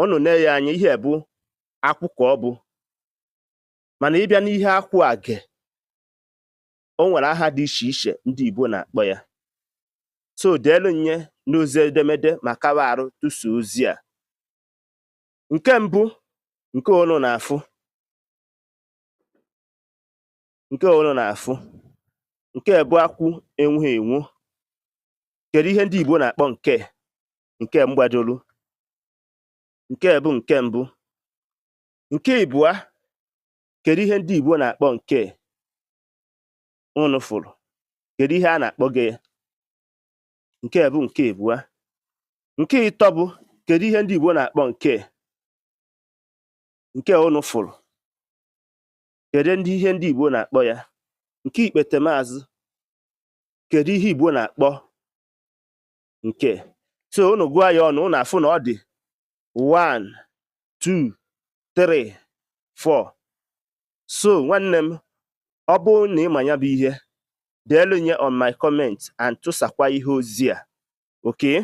unu na-enye anya ihe bụ akwụ ka ọ bụ, mana ịbịa n'ihe akwụ age o nwere aha dị iche iche ndị Igbo na-akpọ ya. So deelu nye n'ozi edemede ma kawa arụ tụsa ozi a. Nke mbụ nke unu na-afụ nke bụ akwụ enweghị enwu. Kedu ihe ndị Igbo na-akpọ nke mgbadolu? Nke bụ nke mbụ. Nke ịbụa, kedu ihe ndị Igbo na-akpọ nke unu fụrụ? Kedu ihe a na-akpọ gị? Nke bụ nke ịbụa. Nke ịtọ bụ kedu ihe ndị Igbo na-akpọ nke unu fụrụ? Kedu ihe ndị Igbo na-akpọ ya? Nke ikpete maazị, kedu ihe Igbo na-akpọ nke? So unu gụọ ya ọnụ, unu afụ na ọ dị 1 2 3 4. So nwanne m, ọ bụrụ na ịma ya bụ ihe, deelu nye on my comment and tụsakwa ihe ozi a. Okay?